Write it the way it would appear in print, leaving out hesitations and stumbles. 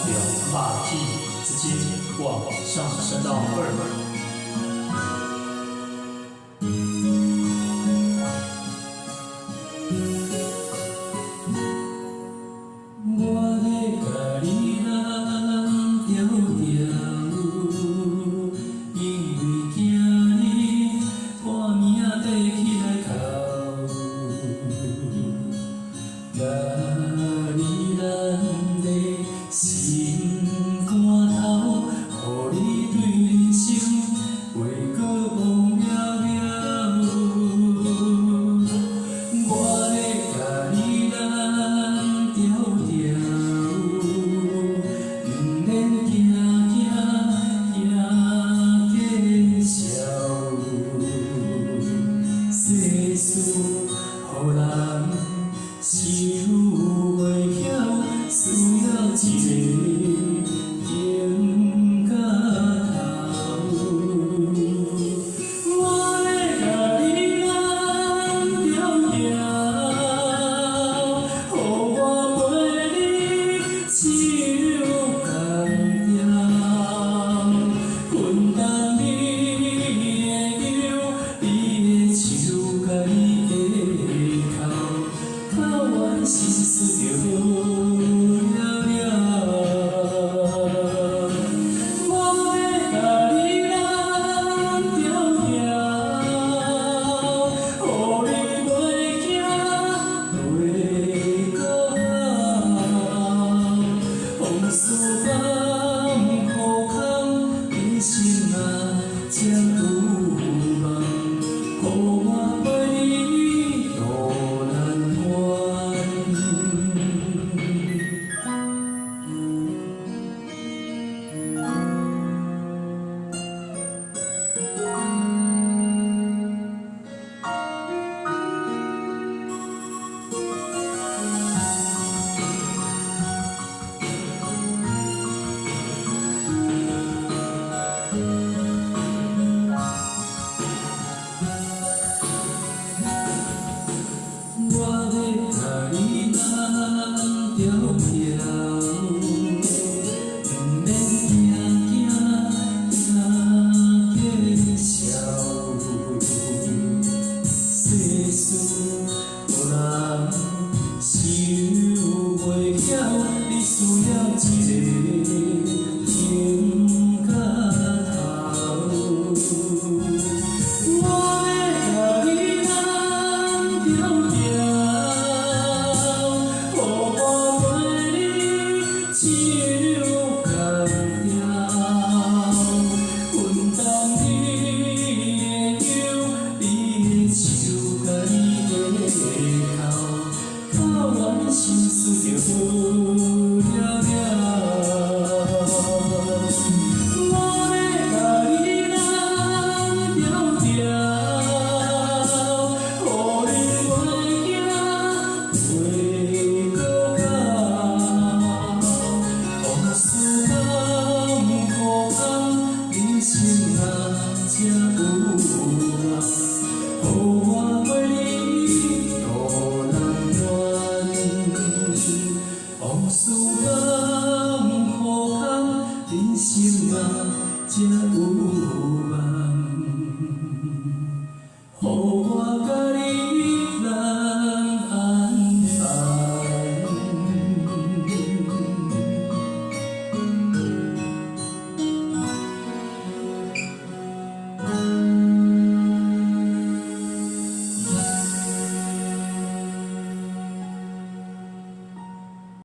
表，把屁直接往上升到2。我咧甲你人调调，因为惊你半暝仔爬起来哭，甲你人咧心肝头，予你对人生袂搁忘了了。我咧甲你人调调。世事，予人想袂晓，需要一个停甲头。我咧甲你人调调，予我陪你手共条，困等你的忧，你的手甲你的口，口完心事就好了了。我咧甲你人调调，予你袂惊袂搁哭，风雨放苦空，你心啊才有梦，予我陪你渡难关。我咧甲你人调调，毋免惊惊笑。世事予人想袂晓，你需要一个停甲头。我咧甲你人调调，予我陪你手共条，困等你的忧，你的手甲你的口，口完心事就好了了。我咧甲你人调调，予你袂惊袂搁哭，风雨